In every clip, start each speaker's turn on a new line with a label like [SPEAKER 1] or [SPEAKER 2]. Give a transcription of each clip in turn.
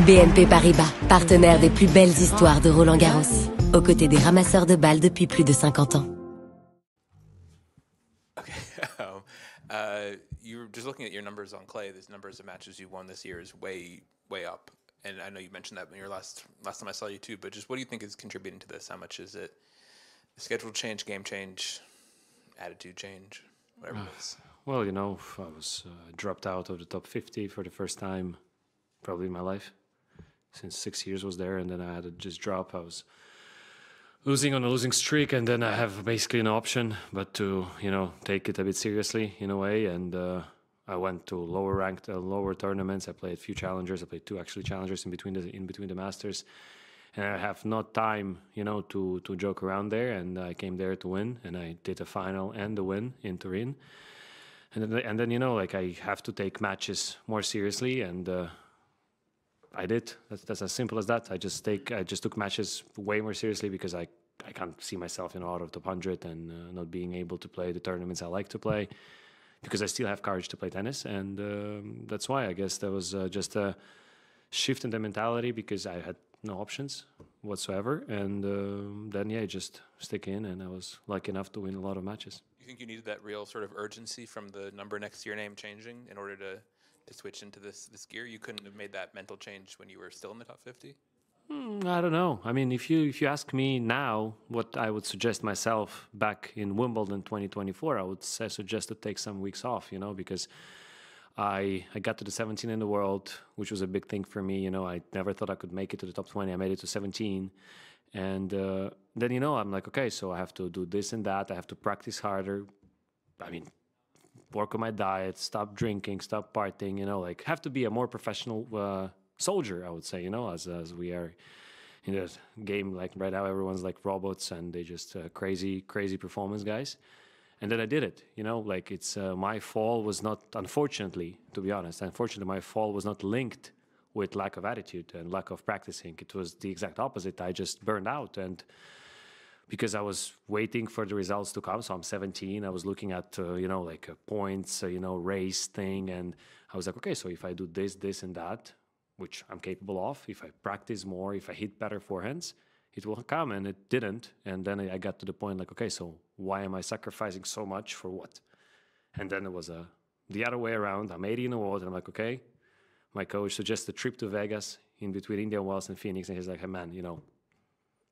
[SPEAKER 1] BNP Paribas, partenaire des plus belles histoires de Roland-Garros, aux côtés des ramasseurs de balles depuis plus de 50 ans.
[SPEAKER 2] Okay. You were just looking at your numbers on clay. The numbers of matches you won this year is way up. And I know you mentioned that in your last time I saw you too. But just what do you think is contributing to this? How much is it? Schedule change, game change, attitude change, whatever it is.
[SPEAKER 3] Well, you know, I was dropped out of the top 50 for the first time probably in my life. Since 6 years was there, and then I had to just drop. I was losing on a losing streak, and then I have basically no option but to, you know, take it a bit seriously in a way. And I went to lower ranked, lower tournaments. I played a few challengers. I played 2 actually challengers in between the masters, and I have no time, you know, to joke around there. And I came there to win, and I did a final and the win in Turin. And then you know, like I have to take matches more seriously, and I did. That's as simple as that. I just took matches way more seriously because I can't see myself, you know, out of top 100 and not being able to play the tournaments I like to play, because I still have courage to play tennis, and that's why I guess there was just a shift in the mentality because I had no options whatsoever, and then yeah, just stick in, and I was lucky enough to win a lot of matches.
[SPEAKER 2] You think you needed that real sort of urgency from the number next to your name changing in order to switch into this gear? You couldn't have made that mental change when you were still in the top 50?
[SPEAKER 3] I don't know. I mean, if you ask me now what I would suggest myself back in Wimbledon 2024, I would suggest to take some weeks off, you know, because I got to the 17 in the world, which was a big thing for me. You know, I never thought I could make it to the top 20. I made it to 17. And then, you know, I'm like, okay, so I have to do this and that. I have to practice harder. I mean, work on my diet, stop drinking, stop partying, you know, like have to be a more professional soldier, I would say, you know, as we are in the game. Like right now, everyone's like robots and they just crazy performance guys. And then I did it, you know, like it's my fall was not, unfortunately, to be honest, my fall was not linked with lack of attitude and lack of practicing. It was the exact opposite. I just burned out, and because I was waiting for the results to come. So I'm 17. I was looking at, you know, like a points, you know, race thing. And I was like, okay, so if I do this, and that, which I'm capable of, if I practice more, if I hit better forehands, it will come. And it didn't. And then I got to the point like, okay, so why am I sacrificing so much for what? And then it was the other way around. I'm 80 in the world. And I'm like, okay, my coach suggests a trip to Vegas in between Indian Wells and Phoenix. And he's like, hey, man, you know,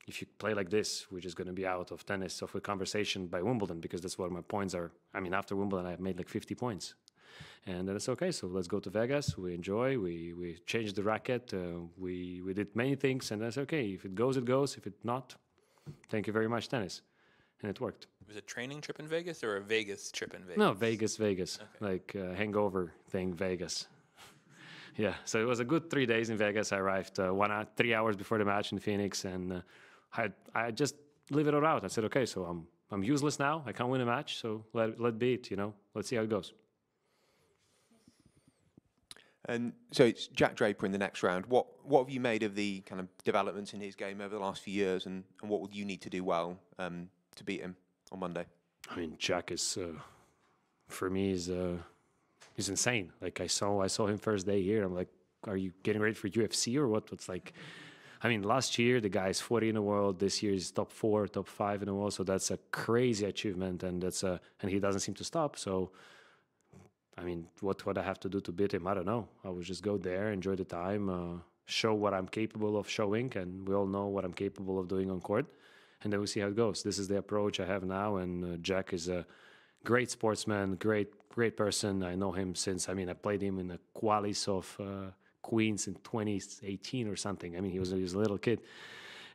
[SPEAKER 3] if you play like this, we're just going to be out of tennis, of a conversation by Wimbledon, because that's what my points are. I mean, after Wimbledon, I made like 50 points. And then it's okay, so let's go to Vegas. We enjoy, we changed the racket, we did many things, and that's okay. If it goes, it goes. If it not, thank you very much, tennis. And it worked.
[SPEAKER 2] Was it a training trip in Vegas or a Vegas trip in Vegas?
[SPEAKER 3] No, Vegas. Okay. Like hangover thing, Vegas. Yeah, so it was a good 3 days in Vegas. I arrived 3 hours before the match in Phoenix, and I just live it all out. I said, okay, so I'm useless now. I can't win a match, so let be it, you know. Let's see how it goes.
[SPEAKER 4] And so it's Jack Draper in the next round. What have you made of the kind of developments in his game over the last few years, and what would you need to do well to beat him on Monday? I
[SPEAKER 3] mean, Jack is, for me, he's insane. Like I saw him first day here. I'm like, are you getting ready for UFC or what? It's like, I mean, last year the guy is 40 in the world. This year is top 4, top 5 in the world. So that's a crazy achievement, and and he doesn't seem to stop. So, I mean, what I have to do to beat him, I don't know. I would just go there, enjoy the time, show what I'm capable of showing, and we all know what I'm capable of doing on court, and then we see how it goes. This is the approach I have now, and Jack is a great sportsman, great person. I know him since, I mean, I played him in the qualis of Queens in 2018 or something. I mean, he was a little kid.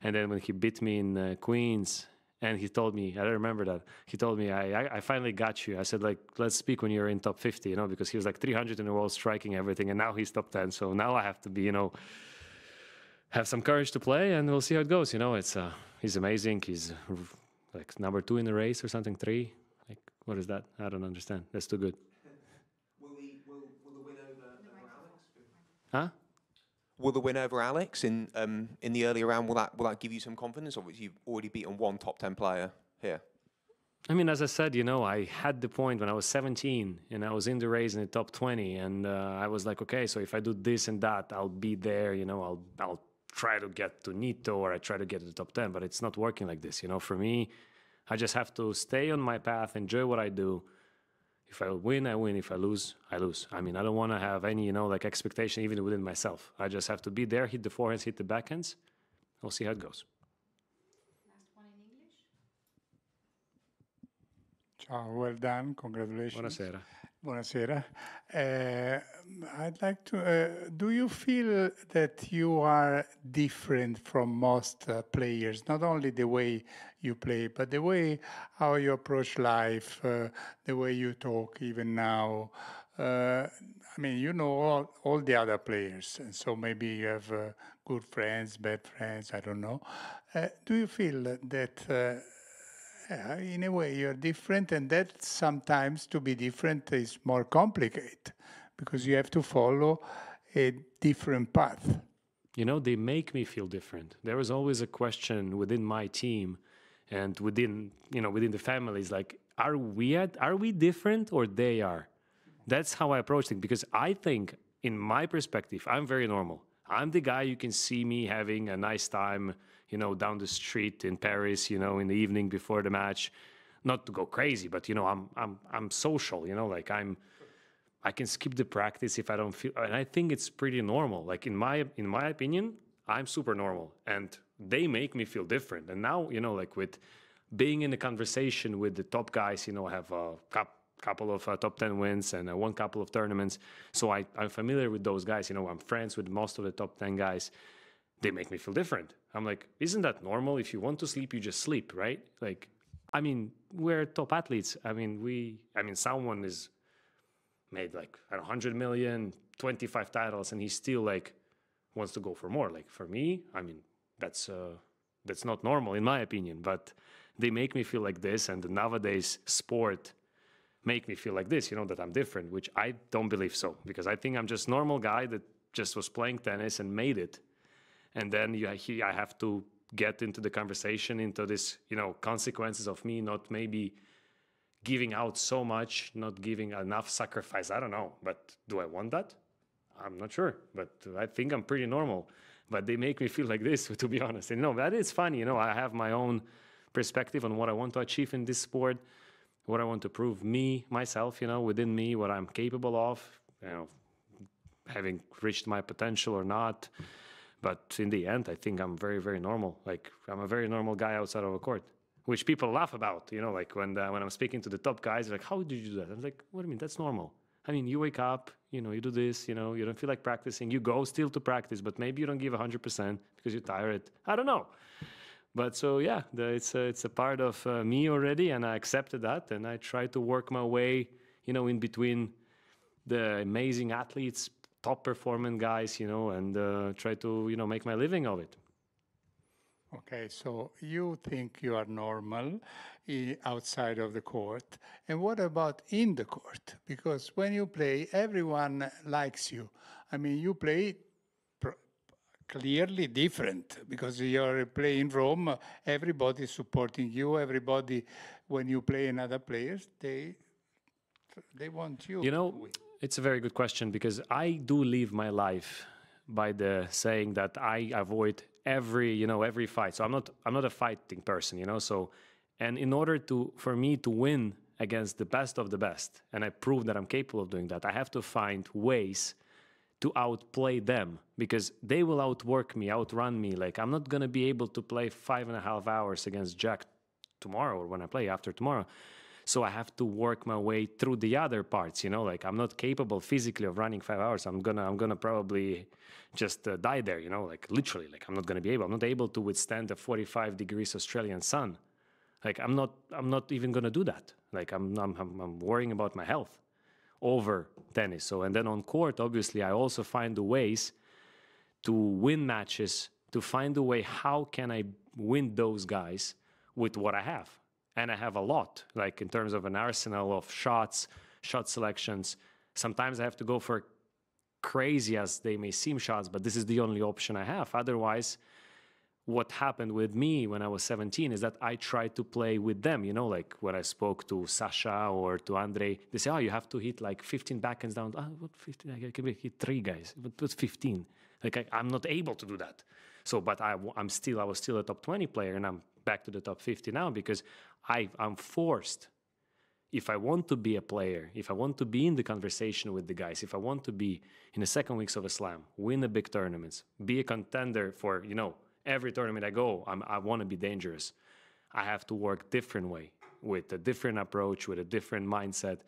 [SPEAKER 3] And then when he beat me in Queens, and he told me, I don't remember that, he told me, I finally got you. I said, like, let's speak when you're in top 50, you know, because he was like 300 in the world, striking everything, and now he's top 10. So now I have to be, you know, have some courage to play, and we'll see how it goes. You know, he's amazing. He's like number 2 in the race or something, 3. Like, what is that? I don't understand. That's too good.
[SPEAKER 4] Will the win over Alex?
[SPEAKER 3] Huh?
[SPEAKER 4] Will the win over Alex in the earlier round, will that give you some confidence, or you've already beaten one top 10 player here?
[SPEAKER 3] I mean, as I said, you know, I had the point when I was 17 and I was in the race in the top 20, and I was like, okay, so if I do this and that, I'll be there, you know, I'll try to get to Nito, or I try to get to the top 10, but it's not working like this, you know. For me, I just have to stay on my path, enjoy what I do. If I win, I win. If I lose, I lose. I mean, I don't want to have any, you know, like expectation even within myself. I just have to be there, hit the forehands, hit the backhands. We'll see how it goes.
[SPEAKER 5] Last one in English.
[SPEAKER 6] Ciao, well done, congratulations.
[SPEAKER 3] Buonasera.
[SPEAKER 6] Buonasera. I'd like to, do you feel that you are different from most players? Not only the way you play, but the way how you approach life, the way you talk even now. I mean, you know all the other players, and so maybe you have good friends, bad friends, I don't know. Do you feel that in a way you're different, and that sometimes to be different is more complicated because you have to follow a different path?
[SPEAKER 3] You know, they make me feel different. There was always a question within my team and within, you know, within the families, like, are we different or they are? That's how I approach things, because I think, in my perspective, I'm very normal. I'm the guy you can see me having a nice time, you know, down the street in Paris, you know, in the evening before the match. Not to go crazy, but, you know, I'm social, you know, like I can skip the practice if I don't feel, and I think it's pretty normal. Like in my opinion, I'm super normal, and they make me feel different. And now, you know, like with being in a conversation with the top guys, you know, I have a couple of top 10 wins and won couple of tournaments. So I'm familiar with those guys, you know, I'm friends with most of the top 10 guys. They make me feel different. I'm like, isn't that normal? If you want to sleep, you just sleep, right? Like, I mean, we're top athletes. I mean, someone is made like 100 million, 25 titles, and he still like wants to go for more. Like for me, I mean, that's not normal in my opinion, but they make me feel like this, and nowadays sport make me feel like this, you know, that I'm different, which I don't believe so, because I think I'm just a normal guy that just was playing tennis and made it. And then I have to get into the conversation, into this, you know, consequences of me not maybe giving out so much, not giving enough sacrifice. I don't know, but do I want that? I'm not sure, but I think I'm pretty normal. But they make me feel like this, to be honest. And no, that is funny. You know, I have my own perspective on what I want to achieve in this sport, what I want to prove myself, you know, within me, what I'm capable of, you know, having reached my potential or not. But in the end, I think I'm very, very normal. Like, I'm a very normal guy outside of a court, which people laugh about, you know, like when I'm speaking to the top guys, they're like, how did you do that? I'm like, what do you mean? That's normal. I mean, you wake up, you know, you do this, you know, you don't feel like practicing. You go still to practice, but maybe you don't give 100% because you're tired. I don't know. But so, yeah, it's a part of me already, and I accepted that, and I try to work my way, you know, in between the amazing athletes, top performing guys, you know, and try to, you know, make my living of it.
[SPEAKER 6] Okay, so you think you are normal outside of the court. And what about in the court? Because when you play, everyone likes you. I mean, you play clearly different because you're playing in Rome, everybody is supporting you, everybody, when you play another players, they want you.
[SPEAKER 3] You know, it's a very good question, because I do live my life by the saying that I avoid every fight. So I'm not a fighting person, you know. So, and in order for me to win against the best of the best, and I prove that I'm capable of doing that, I have to find ways to outplay them, because they will outwork me, outrun me. Like, I'm not gonna be able to play 5.5 hours against Jack tomorrow, or when I play after tomorrow. So I have to work my way through the other parts, you know, like I'm not capable physically of running 5 hours. I'm gonna probably just die there, you know, like literally, like I'm not able to withstand the 45 degrees Australian sun. Like I'm not even gonna do that. Like I'm worrying about my health over tennis. So, and then on court, obviously, I also find the ways to win matches, to find a way, how can I win those guys with what I have? And I have a lot, like in terms of an arsenal of shots, shot selections. Sometimes I have to go for crazy as they may seem shots, but this is the only option I have. Otherwise, what happened with me when I was 17 is that I tried to play with them, you know, like when I spoke to Sasha or to Andre, they say, oh, you have to hit like 15 backhands down. Ah, what 15? I can hit 3 guys. What's 15? Like I'm not able to do that. So, but I was still a top 20 player, and I'm back to the top 50 now because I'm forced. If I want to be a player, if I want to be in the conversation with the guys, if I want to be in the second weeks of a slam, win the big tournaments, be a contender for, you know, every tournament I go, I want to be dangerous. I have to work different way, with a different approach, with a different mindset.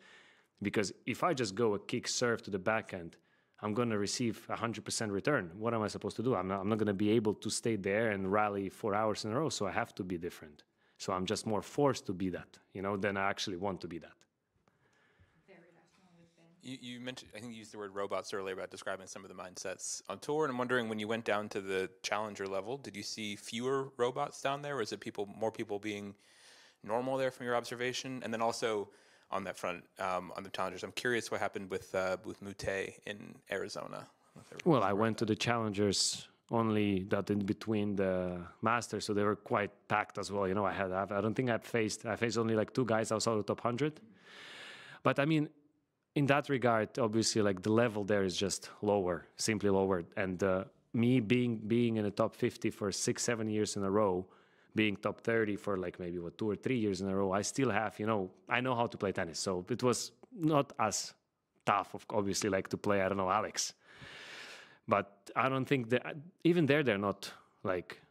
[SPEAKER 3] Because if I just go a kick serve to the backhand, I'm going to receive 100% return. What am I supposed to do? I'm not going to be able to stay there and rally 4 hours in a row, so I have to be different. So I'm just more forced to be that, you know, than I actually want to be that.
[SPEAKER 2] You mentioned, I think you used the word robots earlier about describing some of the mindsets on tour, and I'm wondering, when you went down to the challenger level, did you see fewer robots down there, or is it more people being normal there from your observation? And then also on that front, on the challengers, I'm curious what happened with METTEZ in Arizona.
[SPEAKER 3] Well, I went to the challengers only that in between the masters, so they were quite packed as well. You know, I don't think I faced only like 2 guys outside the top 100. But I mean, in that regard, obviously, like the level there is just lower, simply lower. And me being in the top 50 for 6-7 years in a row, being top 30 for like maybe 2 or 3 years in a row, I still have, you know, I know how to play tennis. So it was not as tough, obviously, like to play, I don't know, Alex. But I don't think that, even there, they're not like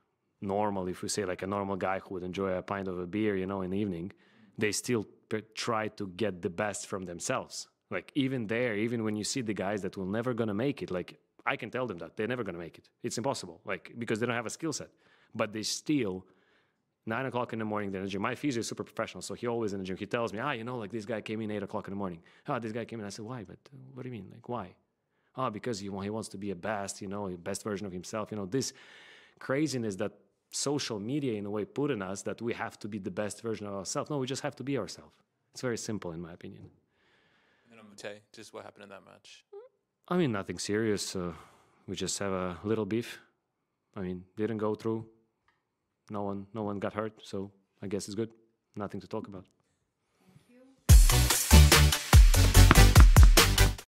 [SPEAKER 3] normal, if we say like a normal guy who would enjoy a pint of a beer, you know, in the evening. They still try to get the best from themselves. Like even there, even when you see the guys that will never gonna make it, like I can tell them that they're never gonna make it. It's impossible, like because they don't have a skill set. But they still, 9 o'clock in the morning, they're in the gym. My physio is super professional, so he always in the gym. He tells me, you know, like this guy came in 8 o'clock in the morning. This guy came in. I said, why? But what do you mean? Like why? Because he wants to be a best, you know, a best version of himself. You know, this craziness that social media in a way put in us that we have to be the best version of ourselves. No, we just have to be ourselves. It's very simple in my opinion.
[SPEAKER 2] And on METTEZ, just what happened in that match?
[SPEAKER 3] I mean, nothing serious. We just have a little beef. I mean, didn't go through. No one got hurt, so I guess it's good. Nothing to talk about.